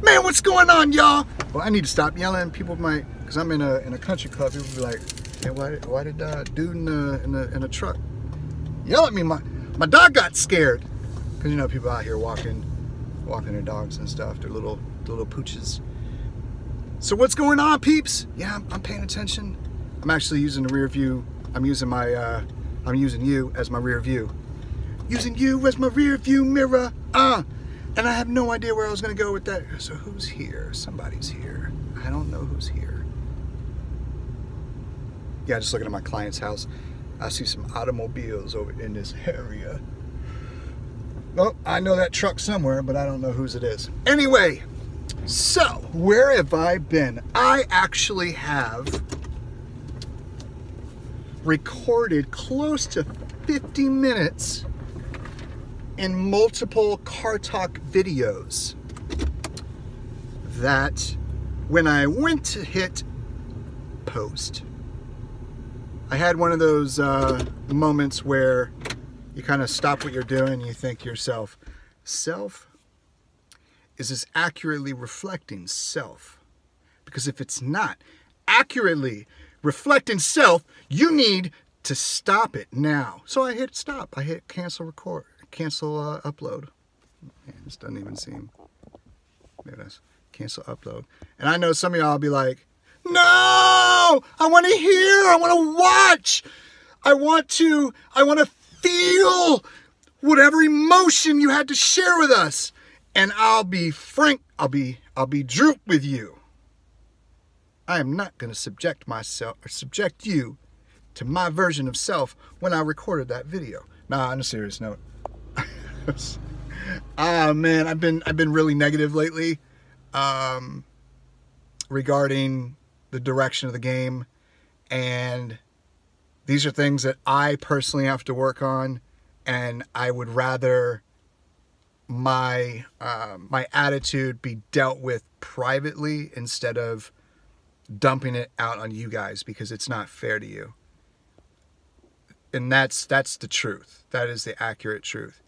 Man, what's going on, y'all? Well, I need to stop yelling. People might, because I'm in a country club, people be like, hey, why did dude in a truck yell at me? My dog got scared. Because, you know, people out here walking their dogs and stuff, their little pooches. So what's going on, peeps? Yeah, I'm paying attention. I'm actually using the rear view. I'm using you as my rear view. Using you as my rear view mirror. And I have no idea where I was gonna go with that. So who's here? Somebody's here. I don't know who's here. Yeah, just looking at my client's house. I see some automobiles over in this area. Well, I know that truck somewhere, but I don't know whose it is. Anyway, so where have I been? I actually have recorded close to 50 minutes in multiple Car Talk videos that when I went to hit post, I had one of those moments where you kind of stop what you're doing and you think to yourself, self, is this accurately reflecting self? Because if it's not accurately reflecting self, you need to stop it now. So I hit stop. I hit cancel record. Cancel upload. Man, this doesn't even seem. There it is. Cancel upload. And I know some of y'all will be like, no! I want to hear! I want to watch! I want to feel whatever emotion you had to share with us. And I'll be frank, I'll be droop with you. I am not going to subject you to my version of self when I recorded that video. Nah, on a serious note. Man, I've been really negative lately regarding the direction of the game, and these are things that I personally have to work on, and I would rather my attitude be dealt with privately instead of dumping it out on you guys, because it's not fair to you. And that's the truth. That is the accurate truth.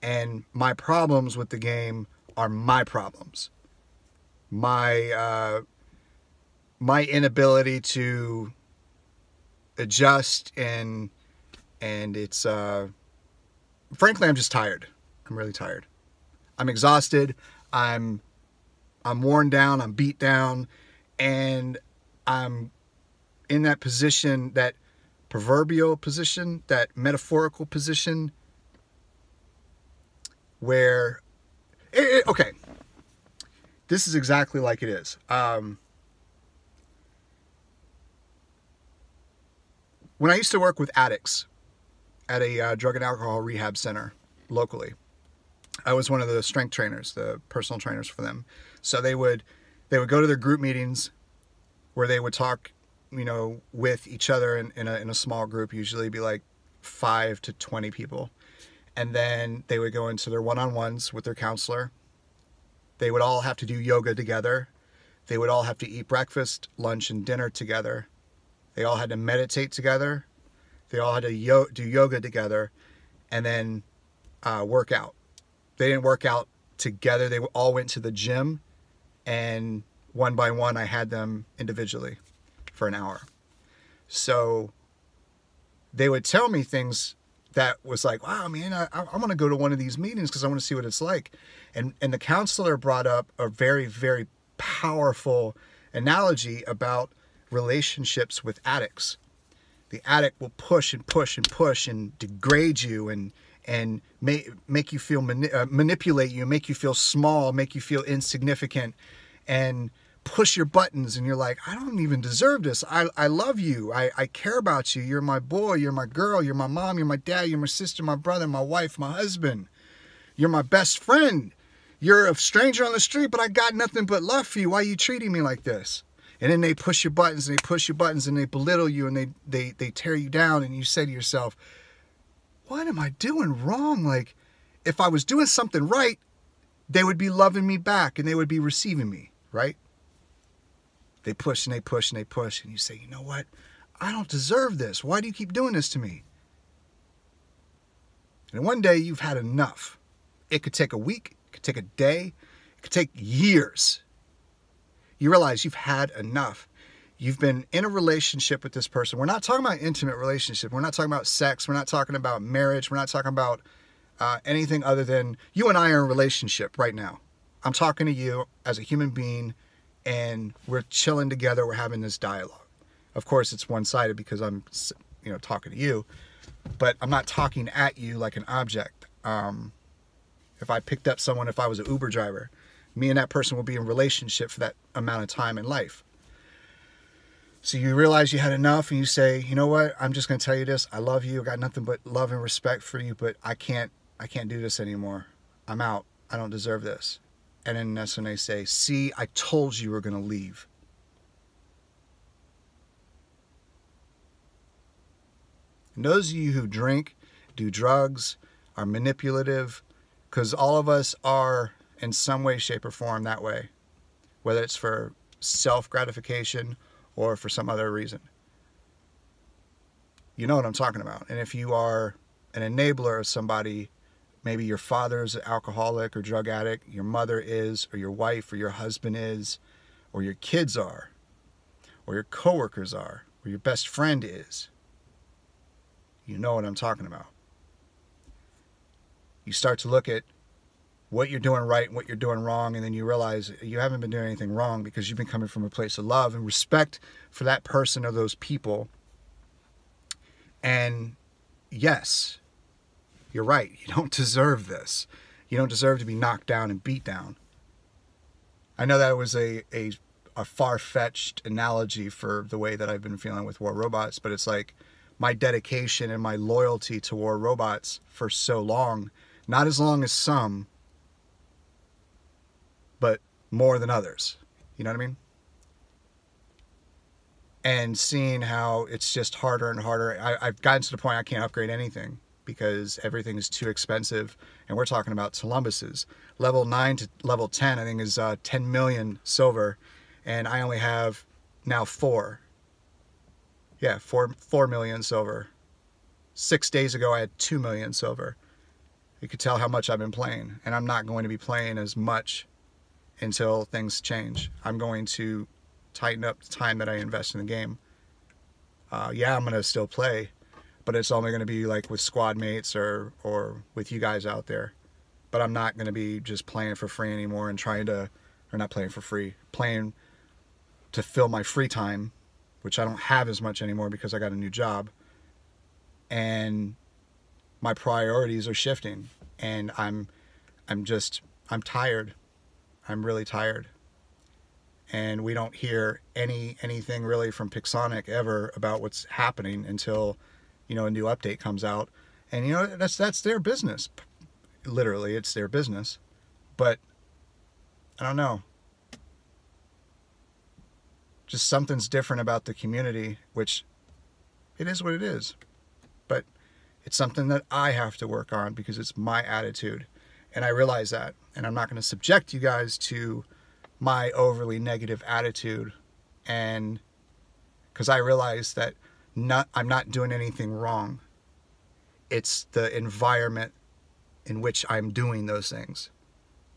And my problems with the game are my problems. My inability to adjust, and it's frankly, I'm just tired. I'm really tired. I'm exhausted. I'm worn down. I'm beat down, and I'm in that position, that proverbial position, that metaphorical position, where, okay, this is exactly like it is. When I used to work with addicts at a drug and alcohol rehab center locally, I was one of the strength trainers, the personal trainers for them. So they would go to their group meetings where they would talk, you know, with each other in a small group, usually be like 5 to 20 people. And then they would go into their one-on-ones with their counselor. They would all have to do yoga together. They would all have to eat breakfast, lunch, and dinner together. They all had to meditate together. They all had to do yoga together, and then work out. They didn't work out together. They all went to the gym, and one by one, I had them individually for an hour. So they would tell me things that was like, wow, man, I want to go to one of these meetings because I want to see what it's like. And the counselor brought up a very, very powerful analogy about relationships with addicts. The addict will push and push and push and degrade you and make you feel, manipulate you, make you feel small, make you feel insignificant, and push your buttons, and you're like, I don't even deserve this. I love you. I care about you. You're my boy. You're my girl. You're my mom. You're my dad. You're my sister, my brother, my wife, my husband. You're my best friend. You're a stranger on the street, but I got nothing but love for you. Why are you treating me like this? And then they push your buttons, and they push your buttons, and they belittle you, and they tear you down, and you say to yourself, what am I doing wrong? Like, if I was doing something right, they would be loving me back, and they would be receiving me, right? They push and they push and they push, and you say, you know what? I don't deserve this. Why do you keep doing this to me? And one day you've had enough. It could take a week. It could take a day. It It could take years. You realize you've had enough. You've been in a relationship with this person. We're not talking about intimate relationship. We're not talking about sex. We're not talking about marriage. We're not talking about anything other than you and I are in a relationship right now. I'm talking to you as a human being, and we're chilling together. We're having this dialogue. Of course, it's one-sided because I'm, talking to you, but I'm not talking at you like an object. If I picked up someone, if I was an Uber driver, me and that person will be in a relationship for that amount of time in life. So you realize you had enough, and you say, you know what? I'm just going to tell you this. I love you. I got nothing but love and respect for you, but I can't do this anymore. I'm out. I don't deserve this. And then that's when they say, see, I told you were going to leave. And those of you who drink, do drugs, are manipulative, because all of us are in some way, shape, or form that way, whether it's for self-gratification or for some other reason. You know what I'm talking about. And if you are an enabler of somebody, maybe your father is an alcoholic or drug addict, your mother is, or your wife or your husband is, or your kids are, or your coworkers are, or your best friend is, you know what I'm talking about. You start to look at what you're doing right and what you're doing wrong, and then you realize you haven't been doing anything wrong because you've been coming from a place of love and respect for that person or those people. And yes, you're right. You don't deserve this. You don't deserve to be knocked down and beat down. I know that was a far-fetched analogy for the way that I've been feeling with War Robots, but it's like my dedication and my loyalty to War Robots for so long, not as long as some, but more than others. You know what I mean? And seeing how it's just harder and harder. I've gotten to the point I can't upgrade anything because everything is too expensive. And we're talking about Columbus's. Level 9 to level 10, I think, is 10 million silver. And I only have now 4. Yeah, 4 million silver. 6 days ago, I had 2 million silver. You could tell how much I've been playing. And I'm not going to be playing as much until things change. I'm going to tighten up the time that I invest in the game. Yeah, I'm going to still play, but it's only going to be like with squad mates or with you guys out there. But I'm not going to be just playing for free anymore and trying to, or not playing for free, playing to fill my free time, which I don't have as much anymore because I got a new job. And my priorities are shifting, and I'm tired. I'm really tired. And we don't hear anything really from Pixonic ever about what's happening until, a new update comes out. And that's their business. Literally, it's their business. But I don't know. Just something's different about the community, which it is what it is. But it's something that I have to work on because it's my attitude. And I realize that. And I'm not going to subject you guys to my overly negative attitude. And because I realize that I'm not doing anything wrong. It's the environment in which I'm doing those things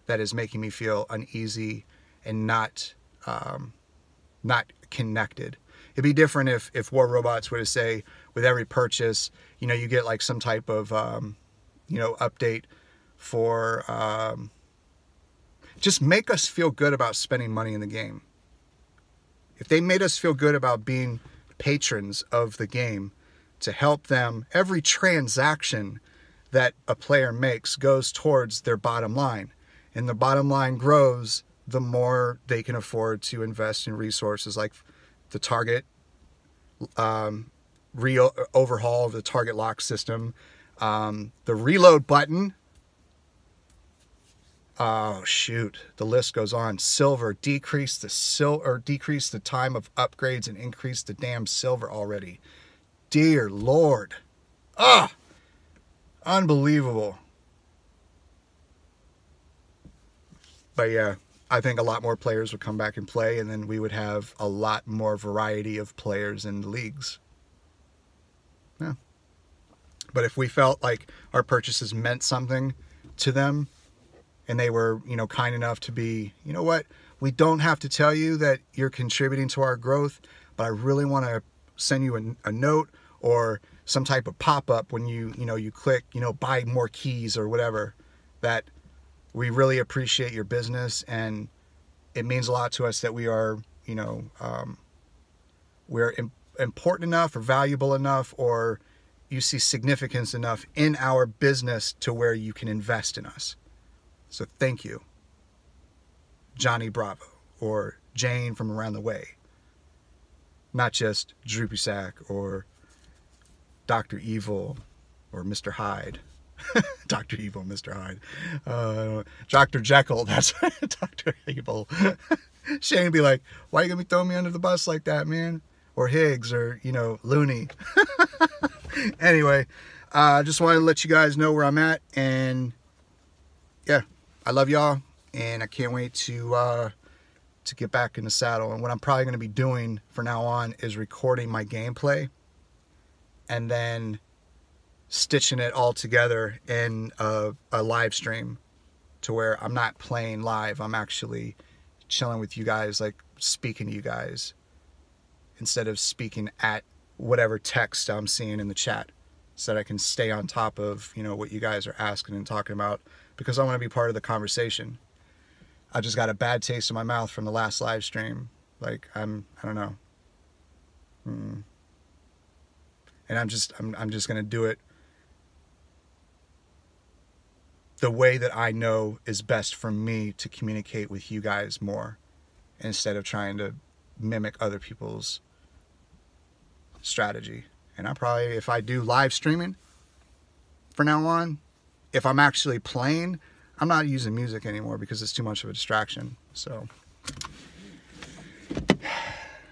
that is making me feel uneasy and not connected. It'd be different if War Robots were to say with every purchase, you get like some type of, update for, just make us feel good about spending money in the game. If they made us feel good about being patrons of the game, to help them, every transaction that a player makes goes towards their bottom line. And the bottom line grows the more they can afford to invest in resources like the target, overhaul of the target lock system, the reload button. Oh shoot, the list goes on. Silver, decrease the time of upgrades and increase the damn silver already. Dear Lord. Ah, unbelievable. But yeah, I think a lot more players would come back and play, and then we would have a lot more variety of players in the leagues. Yeah. But if we felt like our purchases meant something to them, And they were, you know, kind enough to be, you know what, we don't have to tell you that you're contributing to our growth, but I really want to send you a note or some type of pop-up when you click, buy more keys or whatever, that we really appreciate your business, and it means a lot to us that we are, we're important enough or valuable enough, or you see significance enough in our business to where you can invest in us. So thank you, Johnny Bravo or Jane from around the way. Not just Droopy Sack or Dr. Evil or Mr. Hyde. Dr. Evil, Mr. Hyde. Dr. Jekyll, that's Dr. Evil. Shane be like, why you gonna be throwing me under the bus like that, man? Or Higgs, or, Looney. Anyway, I just wanted to let you guys know where I'm at, and yeah, I love y'all, and I can't wait to get back in the saddle. And what I'm probably going to be doing from now on is recording my gameplay and then stitching it all together in a live stream, to where I'm not playing live, I'm actually chilling with you guys, like speaking to you guys, instead of speaking at whatever text I'm seeing in the chat, so that I can stay on top of, what you guys are asking and talking about, because I want to be part of the conversation. I just got a bad taste in my mouth from the last live stream. Like, I don't know. And I'm just going to do it the way that I know is best for me to communicate with you guys more, instead of trying to mimic other people's strategy. And I probably, if I do live streaming from now on, if I'm actually playing, I'm not using music anymore because it's too much of a distraction. So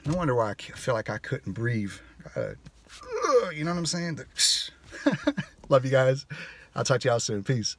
no wonder why I feel like I couldn't breathe. You know what I'm saying? Love you guys. I'll talk to y'all soon. Peace.